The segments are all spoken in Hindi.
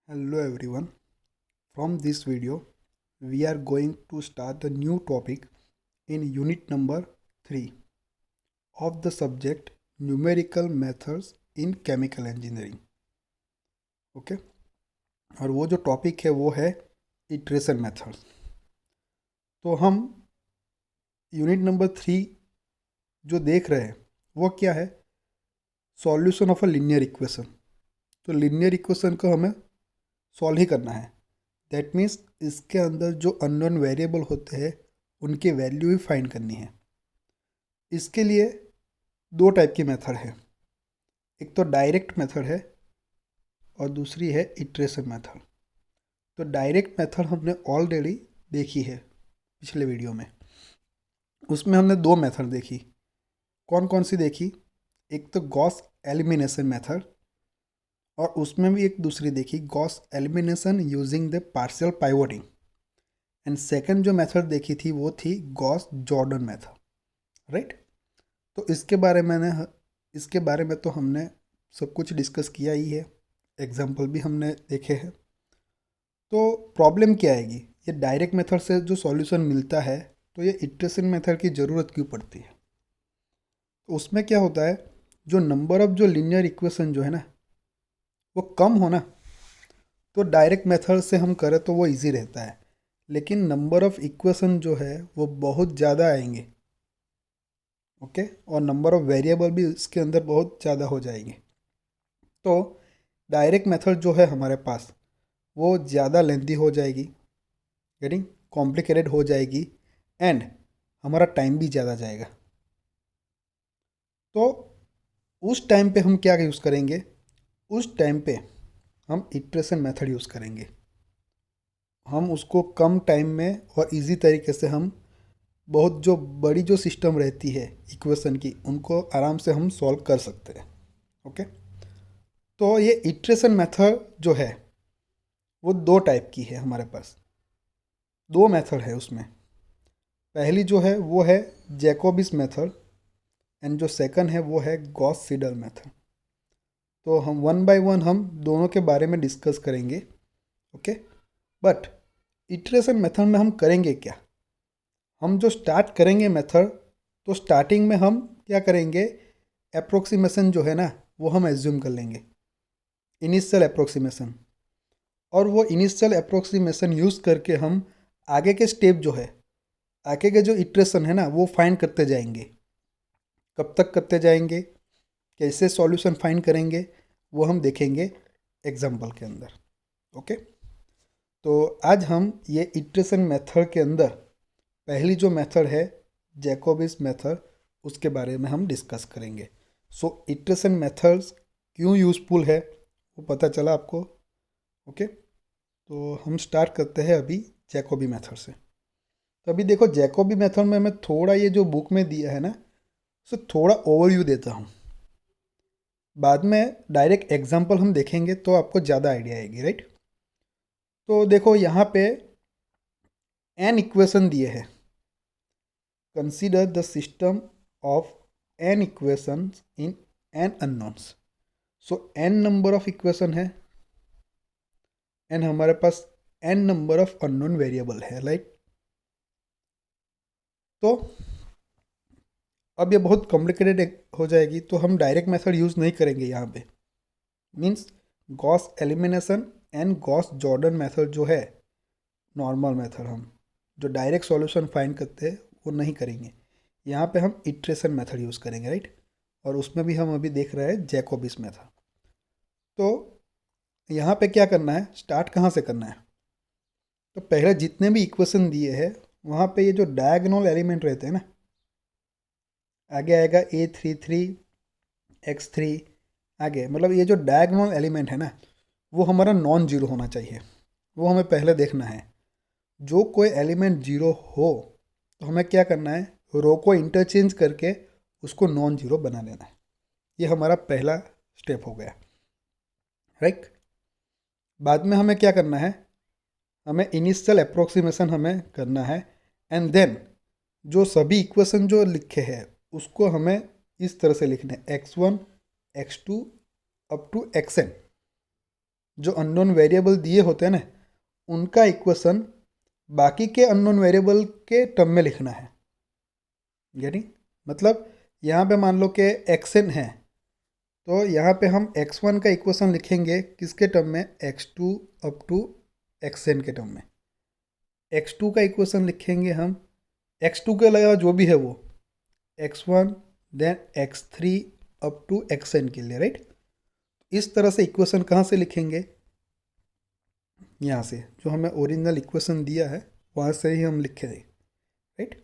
Hello everyone. From this video, we are going to start a new topic in unit number 3 of the subject numerical methods in chemical engineering. Okay और वो जो टॉपिक है वो है इटरेशन मेथड्स। तो हम यूनिट नंबर 3 जो देख रहे हैं वो क्या है, solution of a linear equation. तो लीनियर इक्वेशन को हमें सॉल्व ही करना है। दैट मीन्स इसके अंदर जो अननोन वेरिएबल होते हैं उनकी वैल्यू ही फाइंड करनी है। इसके लिए दो टाइप की मेथड है, एक तो डायरेक्ट मेथड है और दूसरी है इटरेशन मेथड। तो डायरेक्ट मेथड हमने ऑलरेडी देखी है पिछले वीडियो में। उसमें हमने दो मेथड देखी। कौन कौन सी देखी? एक तो गॉस एलिमिनेशन मेथड और उसमें भी एक दूसरी देखी, Gauss elimination using the partial pivoting. And second जो मेथड देखी थी वो थी गॉस जॉर्डन मेथड, राइट। तो इसके बारे में तो हमने सब कुछ डिस्कस किया ही है, एग्जाम्पल भी हमने देखे हैं। तो प्रॉब्लम क्या आएगी, ये डायरेक्ट मेथड से जो सॉल्यूशन मिलता है तो ये इटरेशन मेथड की ज़रूरत क्यों पड़ती है? तो उसमें क्या होता है, जो नंबर ऑफ जो लीनियर इक्वेशन जो है ना वो कम हो ना, तो डायरेक्ट मेथड से हम करें तो वो इजी रहता है। लेकिन नंबर ऑफ इक्वेशन जो है वो बहुत ज़्यादा आएंगे, ओके, और नंबर ऑफ वेरिएबल भी इसके अंदर बहुत ज़्यादा हो जाएंगे। तो डायरेक्ट मेथड जो है हमारे पास वो ज़्यादा लेंथी हो जाएगी, गेटिंग कॉम्प्लिकेटेड हो जाएगी एंड हमारा टाइम भी ज़्यादा जाएगा। तो उस टाइम पे हम क्या यूज़ करेंगे, उस टाइम पे हम इटरेशन मेथड यूज़ करेंगे। हम उसको कम टाइम में और इजी तरीके से हम बहुत जो बड़ी जो सिस्टम रहती है इक्वेशन की उनको आराम से हम सॉल्व कर सकते हैं, ओके। तो ये इटरेशन मेथड जो है वो दो टाइप की है हमारे पास, दो मेथड है उसमें। पहली जो है वो है जैकोबिस मेथड एंड जो सेकंड है वो है गॉस सीडल मेथड। तो हम वन बाय वन हम दोनों के बारे में डिस्कस करेंगे, ओके। बट इटरेशन मेथड में हम करेंगे क्या, हम जो स्टार्ट करेंगे मेथड, तो स्टार्टिंग में हम क्या करेंगे, अप्रोक्सीमेशन जो है ना वो हम एज्यूम कर लेंगे, इनिशियल अप्रोक्सीमेशन। और वो इनिशियल अप्रोक्सीमेशन यूज़ करके हम आगे के स्टेप जो है, आगे के जो इटरेशन है ना वो फाइंड करते जाएंगे। कब तक करते जाएंगे, कैसे सॉल्यूशन फाइंड करेंगे, वो हम देखेंगे एग्जाम्पल के अंदर, ओके। तो आज हम ये इटरेशन मेथड के अंदर पहली जो मेथड है जैकोबिस मेथड, उसके बारे में हम डिस्कस करेंगे। सो इटरेशन मेथड्स क्यों यूज़फुल है वो पता चला आपको, ओके। तो हम स्टार्ट करते हैं अभी जैकोबी मेथड से। तो अभी देखो जैकोबी मेथड में मैं थोड़ा ये जो बुक में दिया है ना उसे थोड़ा ओवरव्यू देता हूँ, बाद में डायरेक्ट एग्जांपल हम देखेंगे तो आपको ज़्यादा आइडिया आएगी, राइट। तो देखो यहाँ पे एन इक्वेशन दिए है, consider the system of n equation in n unknowns. So n number of equation है एंड हमारे पास n number of unknown variable है, राइट। तो अब ये बहुत कॉम्प्लिकेटेड हो जाएगी तो हम डायरेक्ट मेथड यूज़ नहीं करेंगे यहाँ पे। Means Gauss elimination and Gauss Jordan method जो है नॉर्मल मेथड, हम जो डायरेक्ट सॉल्यूशन फाइंड करते हैं वो नहीं करेंगे। यहाँ पे हम इटरेशन मेथड यूज़ करेंगे, राइट। और उसमें भी हम अभी देख रहे हैं जैकोबिस मेथड। तो यहाँ पे क्या करना है, स्टार्ट कहाँ से करना है, तो पहले जितने भी इक्वेशन दिए हैं वहाँ पे ये जो डायगोनल एलिमेंट रहते हैं ना, आगे आएगा A33 X3 आगे, मतलब ये जो डायगोनल एलिमेंट है ना वो हमारा नॉन जीरो होना चाहिए, वो हमें पहले देखना है। जो कोई एलिमेंट जीरो हो तो हमें क्या करना है, रो को इंटरचेंज करके उसको नॉन जीरो बना लेना है। ये हमारा पहला स्टेप हो गया, राइट। बाद में हमें क्या करना है, हमें इनिशियल अप्रोक्सीमेशन हमें करना है एंड देन जो सभी इक्वेशन जो लिखे हैं उसको हमें इस तरह से लिखना है x1 x2 up to xn। जो अननोन वेरिएबल दिए होते हैं ना, उनका इक्वेशन बाकी के अननोन वेरिएबल के टर्म में लिखना है। गेटिंग? मतलब यहाँ पे मान लो कि xn है, तो यहाँ पे हम x1 का इक्वेशन लिखेंगे किसके टर्म में, x2 अप टू xn के टर्म में। x2 का इक्वेशन लिखेंगे हम x2 के अलावा जो भी है वो x1 then x3 up to xn के लिए, राइट। इस तरह से इक्वेशन कहाँ से लिखेंगे, यहाँ से जो हमें ओरिजिनल इक्वेशन दिया है वहाँ से ही हम लिखेंगे, राइट।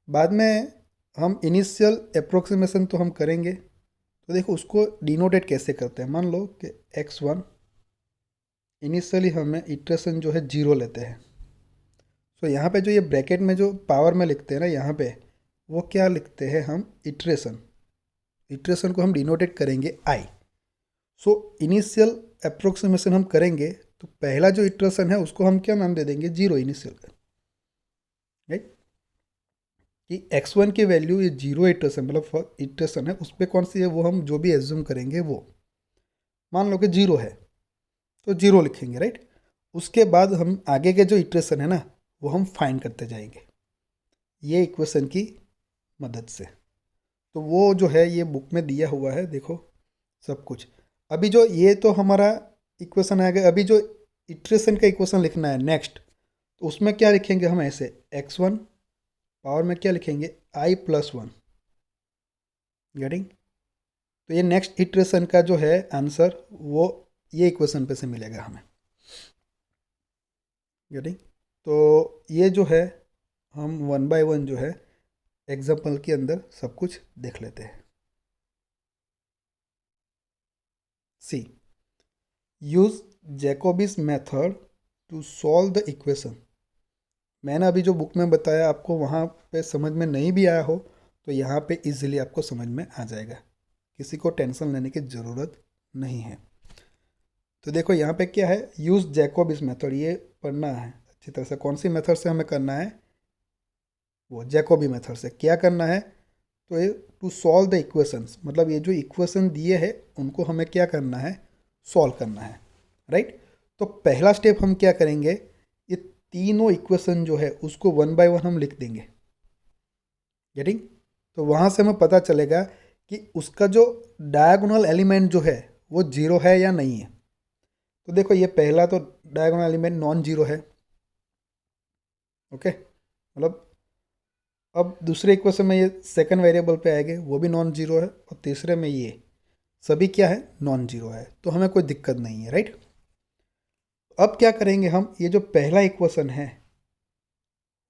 बाद में हम इनिशियल अप्रोक्सीमेशन तो हम करेंगे, तो देखो उसको डिनोटेट कैसे करते हैं। मान लो कि x1 इनिशियली हमें इटरेशन जो है 0 लेते हैं, तो यहाँ पे जो ये ब्रैकेट में जो पावर में लिखते हैं ना यहाँ पे, वो क्या लिखते हैं हम, इटरेशन को हम डिनोटेट करेंगे i। सो इनिशियल अप्रोक्सीमेशन हम करेंगे तो पहला जो इटरेशन है उसको हम क्या नाम दे देंगे, 0 इनिशियल का, राइट। कि x1 की वैल्यू ये 0 इटरेशन मतलब इटरेशन है, उस पर कौन सी है वो हम जो भी एज्यूम करेंगे वो मान लो कि 0 है तो 0 लिखेंगे, राइट। उसके बाद हम आगे के जो इटरेशन है ना वो हम फाइंड करते जाएंगे ये इक्वेशन की मदद से। तो वो जो है ये बुक में दिया हुआ है, देखो सब कुछ। अभी जो ये तो हमारा इक्वेशन आ गया, अभी जो इटरेशन का इक्वेशन लिखना है नेक्स्ट, तो उसमें क्या लिखेंगे हम, ऐसे x1 पावर में क्या लिखेंगे i+1। गेटिंग? तो ये नेक्स्ट इटरेशन का जो है आंसर वो ये इक्वेशन पे से मिलेगा हमें। गेटिंग? तो ये जो है हम 1 बाय 1 जो है एग्जाम्पल के अंदर सब कुछ देख लेते हैं। See, use Jacobi's method to solve the equation. मैंने अभी जो बुक में बताया आपको वहाँ पे समझ में नहीं भी आया हो तो यहाँ पे इजीली आपको समझ में आ जाएगा, किसी को टेंशन लेने की ज़रूरत नहीं है। तो देखो यहाँ पे क्या है, यूज जैकोबिस मेथड, ये पढ़ना है अच्छी तरह से। कौन सी मेथड से हमें करना है, वो जैकोबी मेथड से। क्या करना है, तो ये टू सॉल्व द इक्वेशंस, मतलब ये जो इक्वेशन दिए हैं उनको हमें क्या करना है, सॉल्व करना है, राइट। तो पहला स्टेप हम क्या करेंगे, ये तीनों इक्वेशन जो है उसको 1 बाय 1 हम लिख देंगे। गेटिंग? तो वहाँ से हमें पता चलेगा कि उसका जो डायगोनल एलिमेंट जो है वो 0 है या नहीं है। तो देखो ये पहला तो डायगोनल एलिमेंट नॉन जीरो है, ओके। मतलब अब दूसरे इक्वेशन में ये सेकंड वेरिएबल पे आएंगे वो भी नॉन जीरो है, और तीसरे में ये सभी क्या है, नॉन जीरो है, तो हमें कोई दिक्कत नहीं है, राइट। अब क्या करेंगे हम, ये जो पहला इक्वेशन है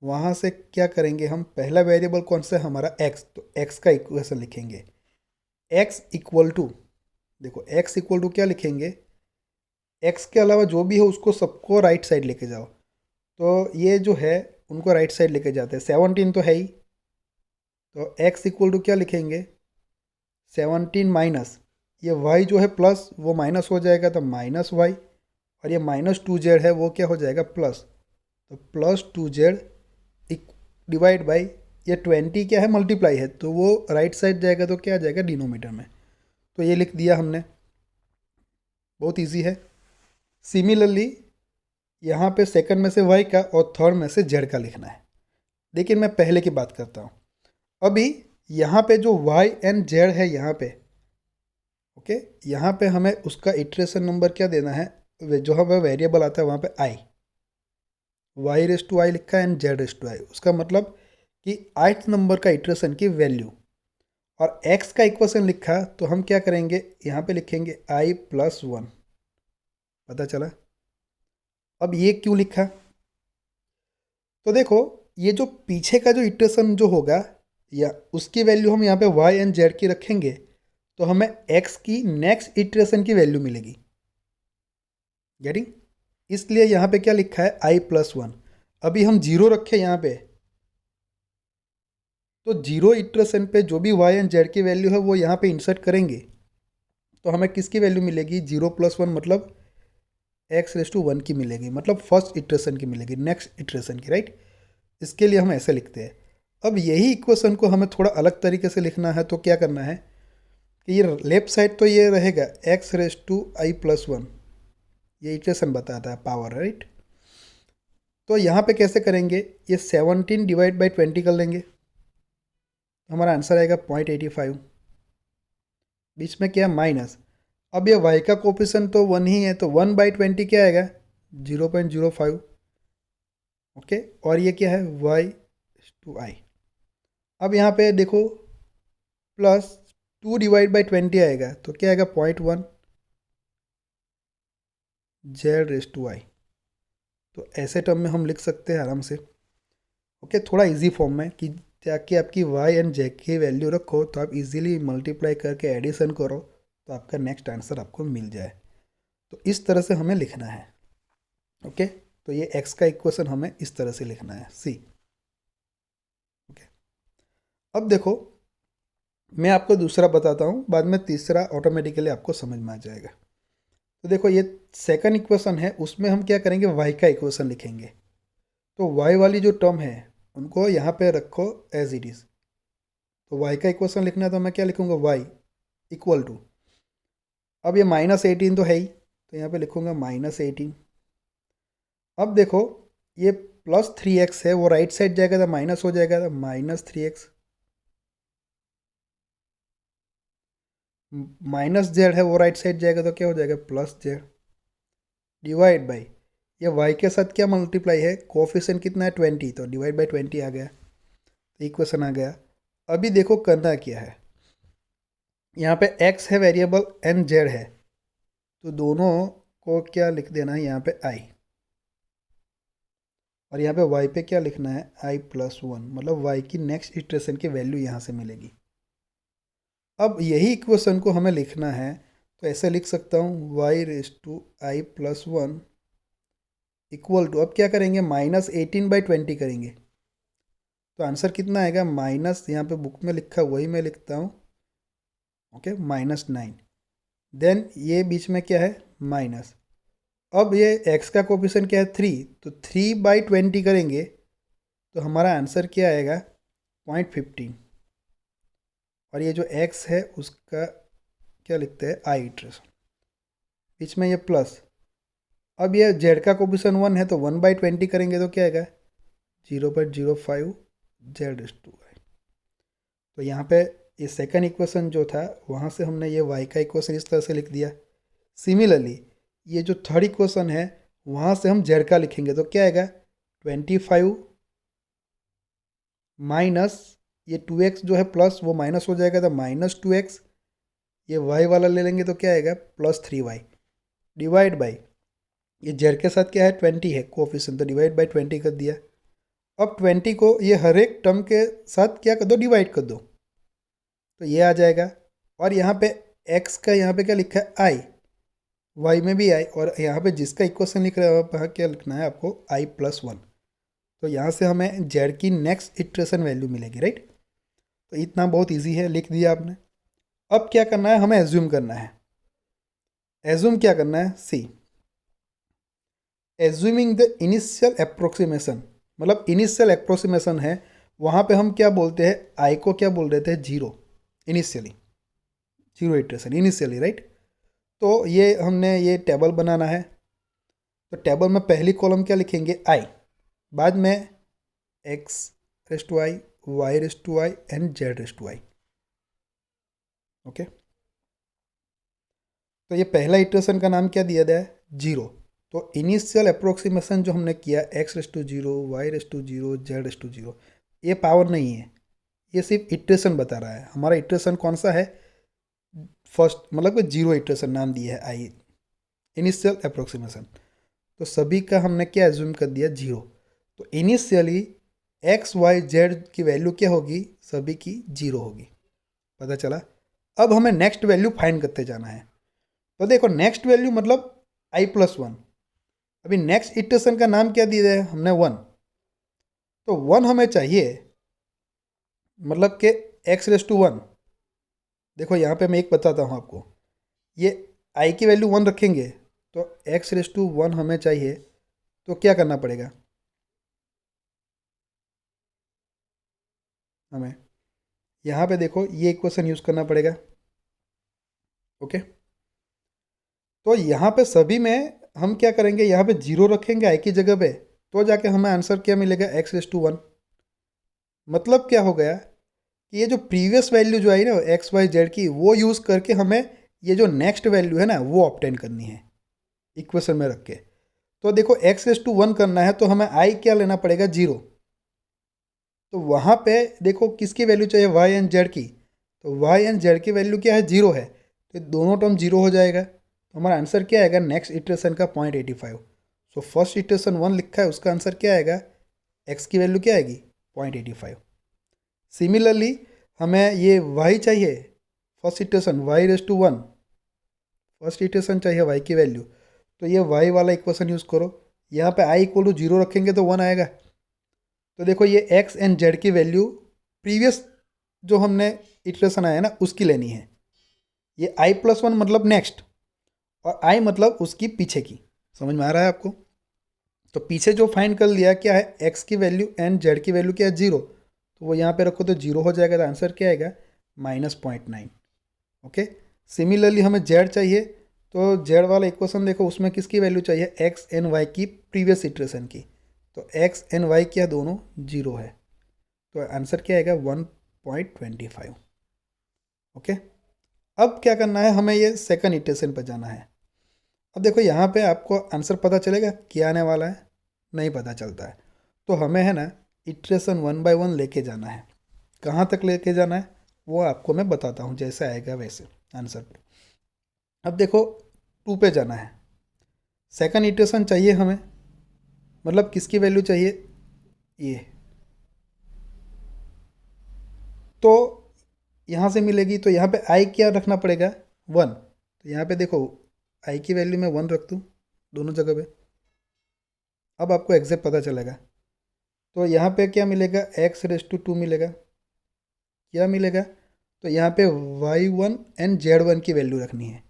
वहाँ से क्या करेंगे हम, पहला वेरिएबल कौन सा है हमारा x, तो x का इक्वेशन लिखेंगे x इक्वल टू, देखो x इक्वल टू क्या लिखेंगे, x के अलावा जो भी है उसको सबको राइट साइड लेके जाओ। तो ये जो है उनको राइट साइड लेके जाते हैं, 17 तो है ही, तो x इक्वल टू क्या लिखेंगे 17 माइनस ये y जो है प्लस वो माइनस हो जाएगा तो -y, और ये -2z है वो क्या हो जाएगा प्लस, तो +2z डिवाइड बाई ये 20 क्या है मल्टीप्लाई है, तो वो राइट साइड जाएगा तो क्या आ जाएगा डिनोमीटर में। तो ये लिख दिया हमने, बहुत इजी है। सिमिलरली यहाँ पे सेकंड में से y का और थर्ड में से z का लिखना है। लेकिन मैं पहले की बात करता हूँ। अभी यहाँ पे जो y एंड z है यहाँ पे, ओके, यहाँ पे हमें उसका इटरेशन नंबर क्या देना है, जो हमें वेरिएबल आता है वहाँ पे i, y⁻i लिखा है एंड z⁻i, उसका मतलब कि 8th नंबर का इटरेशन की वैल्यू। और x का इक्वेशन लिखा तो हम क्या करेंगे, यहाँ पे लिखेंगे i+1। पता चला? अब ये क्यों लिखा, तो देखो ये जो पीछे का जो इटरेशन जो होगा या उसकी वैल्यू हम यहाँ पे y एंड z की रखेंगे तो हमें x की नेक्स्ट इटरेशन की वैल्यू मिलेगी। गेटिंग? इसलिए यहाँ पे क्या लिखा है i+1। अभी हम 0 रखे यहाँ पे, तो 0 इटरेशन पे जो भी y एंड z की वैल्यू है वो यहाँ पे इंसर्ट करेंगे तो हमें किसकी वैल्यू मिलेगी, 0+1 मतलब x⁻1 की मिलेगी, मतलब फर्स्ट इटरेशन की मिलेगी, नेक्स्ट इटरेशन की, राइट। इसके लिए हम ऐसे लिखते हैं। अब यही इक्वेशन को हमें थोड़ा अलग तरीके से लिखना है, तो क्या करना है कि ये लेफ्ट साइड तो ये रहेगा x⁻i+1, ये इक्वेशन बताता है पावर, राइट। तो यहाँ पे कैसे करेंगे, ये 17 डिवाइड बाई 20 कर लेंगे, हमारा आंसर आएगा 0.85। बीच में क्या माइनस, अब ये y का कोफिशिएंट तो 1 ही है, तो 1/20 क्या आएगा, 0.05। ओके, और ये क्या है y/i। अब यहाँ पे देखो प्लस 2 डिवाइड बाई 20 आएगा, तो क्या आएगा 0.1 z/i। तो ऐसे टर्म में हम लिख सकते हैं आराम से। ओके, थोड़ा इजी फॉर्म में कि ताकि आपकी y एंड z की वैल्यू रखो तो आप इजीली मल्टीप्लाई करके एडिशन करो तो आपका नेक्स्ट आंसर आपको मिल जाए। तो इस तरह से हमें लिखना है। ओके, तो ये x का इक्वेशन हमें इस तरह से लिखना है, सी। ओके, अब देखो मैं आपको दूसरा बताता हूँ, बाद में तीसरा ऑटोमेटिकली आपको समझ में आ जाएगा। तो देखो ये सेकंड इक्वेशन है, उसमें हम क्या करेंगे, y का इक्वेशन लिखेंगे। तो y वाली जो टर्म है उनको यहाँ पे रखो एज इट इज़। तो y का इक्वेशन लिखना है तो मैं क्या लिखूँगा, y इक्वल टू, अब ये -18 तो है ही, तो यहाँ पे लिखूँगा -18। अब देखो ये +3x है, वो राइट साइड जाएगा तो माइनस हो जाएगा, तो -3x, -z है वो राइट साइड जाएगा तो क्या हो जाएगा, +z, डिवाइड बाई, ये y के साथ क्या मल्टीप्लाई है, कोफिशिएंट कितना है 20, तो डिवाइड बाई 20 आ गया, तो इक्वेशन आ गया। अभी देखो करना क्या है, यहाँ पे x है वेरिएबल एंड z है, तो दोनों को क्या लिख देना है यहाँ पे i, और यहाँ पे y पे क्या लिखना है i+1, मतलब y की नेक्स्ट इटरेशन की वैल्यू यहाँ से मिलेगी। अब यही इक्वेशन को हमें लिखना है तो ऐसे लिख सकता हूँ y/i+1 इक्वल टू, अब क्या करेंगे, -18/20 करेंगे, तो आंसर कितना आएगा, माइनस, यहाँ पे बुक में लिखा वही मैं लिखता हूँ, ओके, -9। देन ये बीच में क्या है, माइनस, अब ये x का कोफिशिएंट क्या है 3, तो 3/20 करेंगे तो हमारा आंसर क्या आएगा 0.15, और ये जो x है उसका क्या लिखते हैं i इटरेशन, बीच में ये प्लस, अब ये z का कोफिशिएंट 1 है तो 1/20 करेंगे तो क्या आएगा 0.05 z/i। तो यहाँ पे ये सेकंड इक्वेशन जो था वहाँ से हमने ये y का इक्वेशन इस तरह से लिख दिया। सिमिलरली ये जो थर्ड इक्वेशन है वहाँ से हम z का लिखेंगे तो क्या आएगा 25 माइनस ये 2x जो है प्लस वो माइनस हो जाएगा तो -2x, ये y वाला ले लेंगे तो क्या आएगा +3y, डिवाइड बाई, ये z के साथ क्या है 20 है कोफिशिएंट, तो डिवाइड बाई 20 कर दिया। अब 20 को ये हर एक टर्म के साथ क्या कर दो, डिवाइड कर दो, तो ये आ जाएगा। और यहाँ पे x का यहाँ पे क्या लिखा है i, y में भी i, और यहाँ पे जिसका इक्वेशन लिख रहे हो वहाँ क्या लिखना है आपको i+1, तो यहाँ से हमें z की नेक्स्ट इटरेशन वैल्यू मिलेगी, राइट। तो इतना बहुत इजी है, लिख दिया आपने। अब क्या करना है, हमें एज्यूम करना है। एज्यूम क्या करना है, सी, एज्यूमिंग द इनिशियल अप्रोक्सीमेशन, मतलब इनिशियल अप्रोक्सीमेशन है, वहाँ पे हम क्या बोलते हैं, आई को क्या बोल देते हैं, zero, initially, zero iteration initially, right. तो ये हमने ये टेबल बनाना है, तो टेबल में पहली कॉलम क्या लिखेंगे, आई, बाद में x/i, y/i and z/i। Okay, तो ये पहला इटरेशन का नाम क्या दिया गया है, जीरो। तो इनिशियल अप्रोक्सीमेशन जो हमने किया x/0, y/0, z/0, ये पावर नहीं है, ये सिर्फ इटरेशन बता रहा है। हमारा इटरेशन कौन सा है, फर्स्ट, मतलब कि जीरो इटरेशन नाम दिया है आई, इनिशियल अप्रोक्सीमेशन। तो सभी का हमने क्या एज्यूम कर दिया, जीरो। तो इनिशियली एक्स वाई जेड की वैल्यू क्या होगी, सभी की जीरो होगी, पता चला। अब हमें नेक्स्ट वैल्यू फाइंड करते जाना है। तो देखो नेक्स्ट वैल्यू मतलब i+1, अभी नेक्स्ट इटरेशन का नाम क्या दिया है हमने, 1, तो 1 हमें चाहिए, मतलब कि x/1। देखो यहाँ पे मैं एक बताता हूँ आपको, ये i की वैल्यू 1 रखेंगे तो x/1 हमें चाहिए, तो क्या करना पड़ेगा हमें, यहाँ पे देखो ये इक्वेशन यूज़ करना पड़ेगा। ओके, तो यहाँ पे सभी में हम क्या करेंगे, यहाँ पे 0 रखेंगे आई की जगह पे, तो जाके हमें आंसर क्या मिलेगा, x⁻1। मतलब क्या हो गया कि ये जो प्रीवियस वैल्यू जो आई ना एक्स वाई जेड की, वो यूज़ करके हमें ये जो नेक्स्ट वैल्यू है ना वो ऑब्टेन करनी है इक्वेशन में रख के। तो देखो x⁻1 करना है तो हमें आई क्या लेना पड़ेगा, 0। तो वहाँ पे देखो किसकी वैल्यू चाहिए, वाई एंड जेड की। तो वाई एंड जेड की वैल्यू क्या है, 0 है, तो दोनों टर्म 0 हो जाएगा। तो हमारा आंसर क्या आएगा, नेक्स्ट इटरेशन का 0.85। सो फर्स्ट इटरेशन 1 लिखा है, उसका आंसर क्या आएगा, एक्स की वैल्यू क्या आएगी, 0.85। सिमिलरली हमें ये वाई चाहिए, first iteration y⁻1, first iteration चाहिए y की वैल्यू। तो ये y वाला इक्वेशन यूज़ करो, यहाँ पे i = 0 रखेंगे तो 1 आएगा। तो देखो ये x एंड z की वैल्यू प्रीवियस जो हमने इटरेशन आया ना उसकी लेनी है। ये i+1 मतलब नेक्स्ट, और i मतलब उसकी पीछे की। समझ में आ रहा है आपको? तो पीछे जो फाइंड कर लिया क्या है, x की वैल्यू एंड z की वैल्यू क्या है, 0। तो वो यहाँ पे रखो तो 0 हो जाएगा। तो आंसर क्या आएगा, -0.9। ओके। सिमिलरली हमें z चाहिए, तो z वाला इक्वेशन देखो, उसमें किसकी वैल्यू चाहिए, x एंड y की प्रीवियस इटरेशन की। तो x एंड y क्या दोनों 0 है, तो आंसर क्या आएगा, 1.25। ओके। अब क्या करना है, हमें ये सेकंड इटरेशन पर जाना है। अब देखो यहाँ पे आपको आंसर पता चलेगा क्या आने वाला है, नहीं पता चलता है। तो हमें है ना इटरेशन 1 बाय 1 लेके जाना है। कहाँ तक लेके जाना है वो आपको मैं बताता हूँ, जैसे आएगा वैसे आंसर पे। अब देखो 2 पे जाना है, सेकंड इटरेशन चाहिए हमें, मतलब किसकी वैल्यू चाहिए, ये। तो यहाँ से मिलेगी, तो यहाँ पे आई क्या रखना पड़ेगा, 1। तो यहाँ पे देखो आई की वैल्यू मैं 1 रख दूँ दोनों जगह पे। अब आपको एग्जैक्ट पता चलेगा। तो यहाँ पे क्या मिलेगा, x⁻2 मिलेगा। क्या मिलेगा, तो यहाँ पे y1 एंड z1 की वैल्यू रखनी है।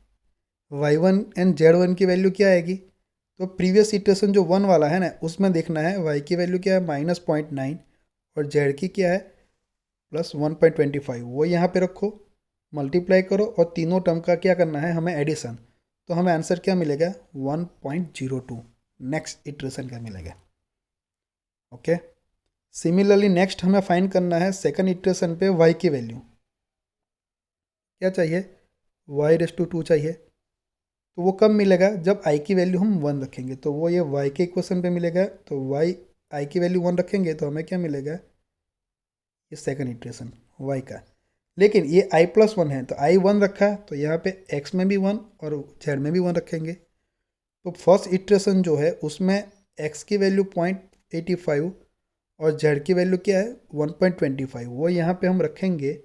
y1 एंड z1 की वैल्यू क्या आएगी, तो प्रीवियस इटरेशन जो 1 वाला है ना उसमें देखना है y की वैल्यू क्या है, -0.9, और z की क्या है, +1.25। वो यहाँ पे रखो, मल्टीप्लाई करो, और तीनों टर्म का क्या करना है, हमें एडिशन। तो हमें आंसर क्या मिलेगा, 1.02 नेक्स्ट इटरेशन का मिलेगा। ओके। सिमिलरली नेक्स्ट हमें फाइंड करना है सेकंड इटरेशन पे y की वैल्यू। क्या चाहिए, y⁻2 चाहिए। तो वो कब मिलेगा, जब i की वैल्यू हम 1 रखेंगे। तो वो ये y के इक्वेशन पे मिलेगा। तो y i की वैल्यू 1 रखेंगे तो हमें क्या मिलेगा, ये सेकंड इटरेशन y का। लेकिन ये i+1 है, तो i 1 रखा, तो यहाँ पे x में भी 1 और z में भी 1 रखेंगे। तो फर्स्ट इटरेशन जो है उसमें x की वैल्यू 0.85 और z की वैल्यू क्या है, 1.25। वो यहाँ पे हम रखेंगे,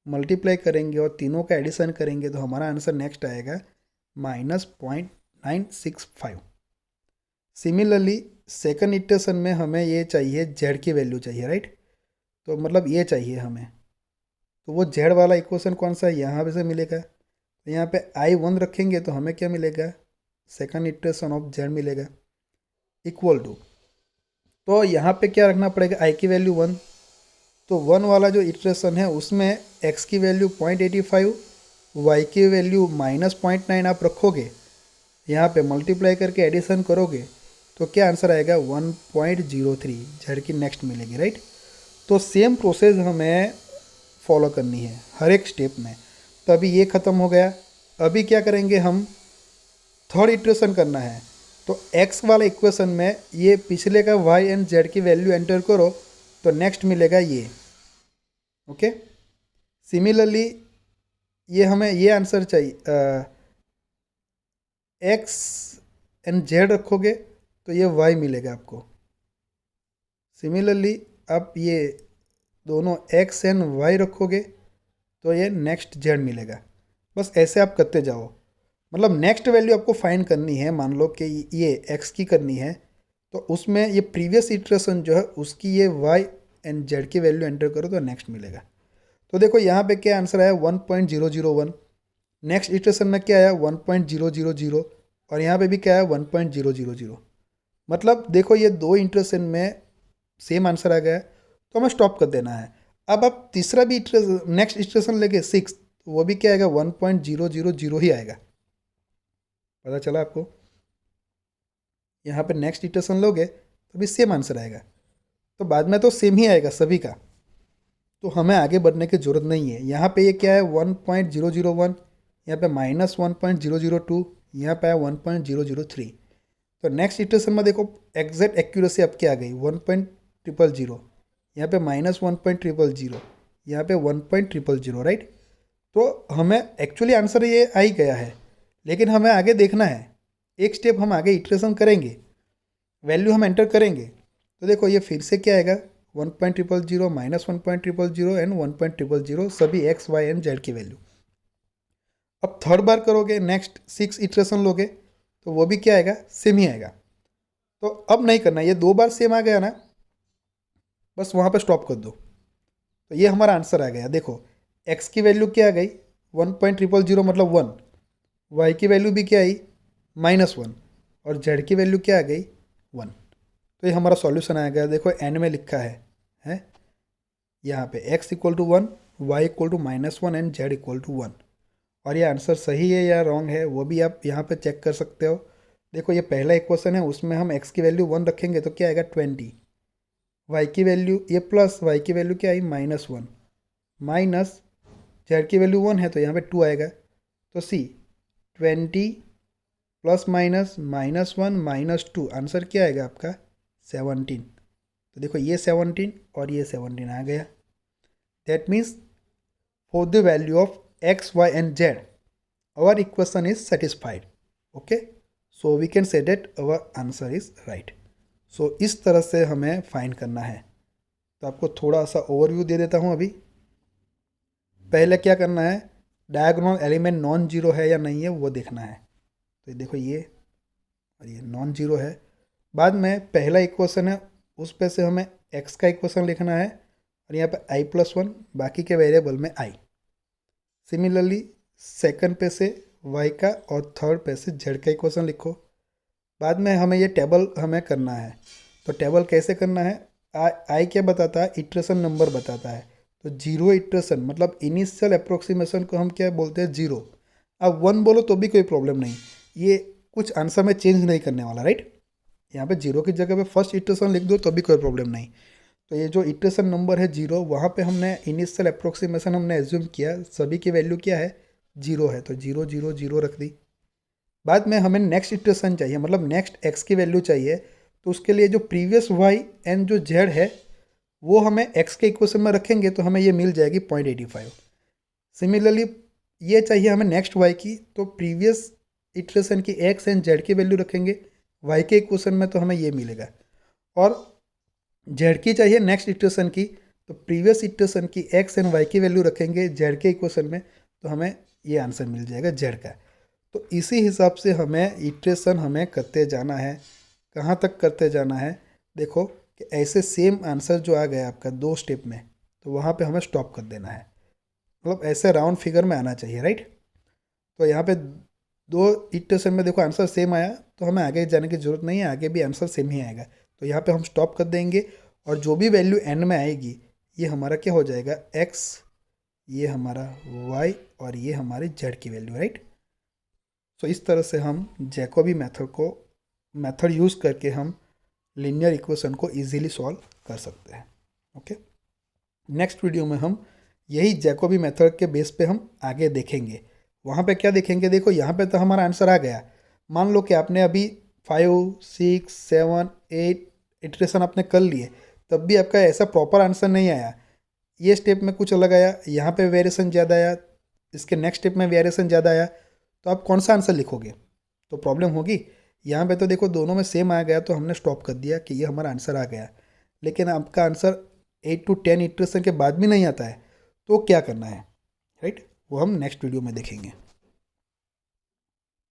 मल्टीप्लाई करेंगे और तीनों का एडिशन करेंगे, तो हमारा आंसर नेक्स्ट आएगा -0.965। सिमिलरली सेकंड इटरेशन में हमें ये चाहिए, z की वैल्यू चाहिए, राइट। तो मतलब ये चाहिए हमें, तो वो z वाला इक्वेशन कौन सा है, यहाँ पे से मिलेगा। तो यहाँ पे i1 रखेंगे तो हमें क्या मिलेगा, सेकंड इटरेशन ऑफ z मिलेगा, इक्वल टू। तो यहाँ पे क्या रखना पड़ेगा, i की वैल्यू 1। तो 1 वाला जो इटरेशन है उसमें x की वैल्यू 0.85, y की वैल्यू -0.9 आप रखोगे, यहाँ पे मल्टीप्लाई करके एडिशन करोगे, तो क्या आंसर आएगा, 1.03 z की नेक्स्ट मिलेगी, राइट। तो सेम प्रोसेस हमें फॉलो करनी है हर एक स्टेप में। तो अभी ये ख़त्म हो गया। अभी क्या करेंगे हम, थर्ड इटरेशन करना है। तो x वाला इक्वेशन में ये पिछले का y एंड z की वैल्यू एंटर करो, तो नेक्स्ट मिलेगा ये। ओके। सिमिलरली ये हमें ये आंसर चाहिए, x एंड z रखोगे तो ये y मिलेगा आपको। सिमिलरली आप ये दोनों x एंड y रखोगे तो ये नेक्स्ट z मिलेगा। बस ऐसे आप करते जाओ, मतलब नेक्स्ट वैल्यू आपको फाइंड करनी है। मान लो कि ये x की करनी है, तो उसमें ये प्रीवियस इटरेशन जो है उसकी ये y एंड z की वैल्यू एंटर करो तो नेक्स्ट मिलेगा। तो देखो यहाँ पे क्या आंसर आया, 1.001। नेक्स्ट इटरेशन में क्या आया, 1.000, और यहाँ पे भी क्या आया, 1.000। मतलब देखो ये दो इटरेशन में सेम आंसर आ गया, तो हमें स्टॉप कर देना है। अब आप तीसरा भी नेक्स्ट इटरेशन लेके 6, वो भी क्या आएगा, 1.000 ही आएगा। पता चला आपको। यहाँ पे नेक्स्ट इटरेशन लोगे तो भी सेम आंसर आएगा, तो बाद में तो सेम ही आएगा सभी का, तो हमें आगे बढ़ने की ज़रूरत नहीं है। यहाँ पे ये क्या है 1.001, यहाँ पे -1.002, यहाँ पे है 1.003। तो नेक्स्ट इटरेशन में देखो एग्जैक्ट एक्यूरेसी आपकी आ गई 1.000, यहाँ पे -1.000, यहाँ पे 1.000, राइट। तो हमें एक्चुअली आंसर ये आ ही गया है, लेकिन हमें आगे देखना है, एक स्टेप हम आगे इटरेशन करेंगे, वैल्यू हम एंटर करेंगे। तो देखो ये फिर से क्या आएगा 1.000, -1.000 एंड 1.000, सभी x, y एंड z की वैल्यू। अब थर्ड बार करोगे, नेक्स्ट 6 इटरेशन लोगे तो वो भी क्या आएगा, सेम ही आएगा। तो अब नहीं करना, ये 2 बार सेम आ गया ना, बस वहाँ पे स्टॉप कर दो। तो ये हमारा आंसर आ गया। देखो x की वैल्यू क्या आ गई 1.000 मतलब 1, y की वैल्यू भी क्या आई -1, और z की वैल्यू क्या आ गई 1। तो ये हमारा सॉल्यूशन आ गया। देखो एंड में लिखा है यहाँ पे x equal to 1, y equal to -1 and z equal to 1। और ये आंसर सही है या रॉन्ग है वो भी आप यहाँ पे चेक कर सकते हो। देखो ये पहला इक्वेशन है, उसमें हम x की वैल्यू 1 रखेंगे तो क्या आएगा 20, y की वैल्यू ये प्लस y की वैल्यू क्या आई -1, माइनस z की वैल्यू 1 है तो यहाँ पे 2 आएगा। तो सी 20 प्लस माइनस -1 -2, आंसर क्या आएगा आपका 17। तो देखो ये 17 और ये 17 आ गया। That means for the value of x, y and z our equation is satisfied. Okay, so we can say that our answer is right. So इस तरह से हमें फाइंड करना है। तो आपको थोड़ा सा ओवरव्यू दे देता हूँ अभी। पहले क्या करना है, डायगोनल एलिमेंट नॉन जीरो है या नहीं है वो देखना है। तो देखो ये और ये नॉन जीरो है। बाद में पहला इक्वेशन है उस पे से हमें x का इक्वेशन लिखना है, और यहाँ पे i+1, बाकी के वेरिएबल में i। सिमिलरली सेकंड पे से y का और थर्ड पे से z का इक्वेशन लिखो। बाद में हमें ये टेबल हमें करना है। तो टेबल कैसे करना है, आई क्या बताता है, इटरेशन नंबर बताता है। तो 0 इटरेशन मतलब इनिशियल अप्रोक्सीमेशन को हम क्या बोलते हैं 0। अब 1 बोलो तो भी कोई प्रॉब्लम नहीं, ये कुछ आंसर में चेंज नहीं करने वाला, राइट। यहाँ पे 0 की जगह पे फर्स्ट इटरेशन लिख दो तो भी कोई प्रॉब्लम नहीं। तो ये जो इटरेशन नंबर है 0, वहाँ पे हमने इनिशियल अप्रोक्सीमेशन हमने एज्यूम किया, सभी की वैल्यू क्या है 0 है, तो 0 0 0 रख दी। बाद में हमें नेक्स्ट इटरेशन चाहिए, मतलब नेक्स्ट x की वैल्यू चाहिए। तो उसके लिए जो प्रीवियस y एंड जो z है वो हमें x के इक्वेशन में रखेंगे तो हमें ये मिल जाएगी 0.85। सिमिलरली ये चाहिए हमें नेक्स्ट y की, तो प्रीवियस इटरेशन की x एंड z की वैल्यू रखेंगे y के इक्वेशन में तो हमें ये मिलेगा। और z की चाहिए नेक्स्ट इटरेशन की, तो प्रीवियस इटरेशन की x एंड y की वैल्यू रखेंगे z के इक्वेशन में, तो हमें ये आंसर मिल जाएगा z का। तो इसी हिसाब से हमें इटरेशन हमें करते जाना है। कहाँ तक करते जाना है, देखो कि ऐसे सेम आंसर जो आ गया आपका 2 स्टेप में, तो वहाँ पे हमें स्टॉप कर देना है, मतलब ऐसे राउंड फिगर में आना चाहिए, राइट। तो यहाँ पे 2 इटरेशन में देखो आंसर सेम आया, तो हमें आगे जाने की ज़रूरत नहीं है, आगे भी आंसर सेम ही आएगा। तो यहाँ पे हम स्टॉप कर देंगे, और जो भी वैल्यू एंड में आएगी ये हमारा क्या हो जाएगा x, ये हमारा y और ये हमारी z की वैल्यू, राइट। तो इस तरह से हम जैकोबी मेथड यूज़ करके हम लीनियर इक्वेशन को इजीली सॉल्व कर सकते हैं। ओके, नेक्स्ट वीडियो में हम यही जैकोबी मेथड के बेस पे हम आगे देखेंगे। वहाँ पे क्या देखेंगे, देखो यहाँ पे तो हमारा आंसर आ गया। मान लो कि आपने अभी 5 6 7 8 इटरेशन आपने कर लिए, तब भी आपका ऐसा प्रॉपर आंसर नहीं आया, ये स्टेप में कुछ अलग आया, यहाँ पे वेरिएशन ज़्यादा आया, इसके नेक्स्ट स्टेप में वेरिएशन ज़्यादा आया, तो आप कौन सा आंसर लिखोगे, तो प्रॉब्लम होगी। यहाँ पे तो देखो दोनों में सेम आ गया, तो हमने स्टॉप कर दिया कि ये हमारा आंसर आ गया। लेकिन आपका आंसर 8 to 10 इटरेशन के बाद भी नहीं आता है, तो क्या करना है, राइट, वो हम नेक्स्ट वीडियो में देखेंगे।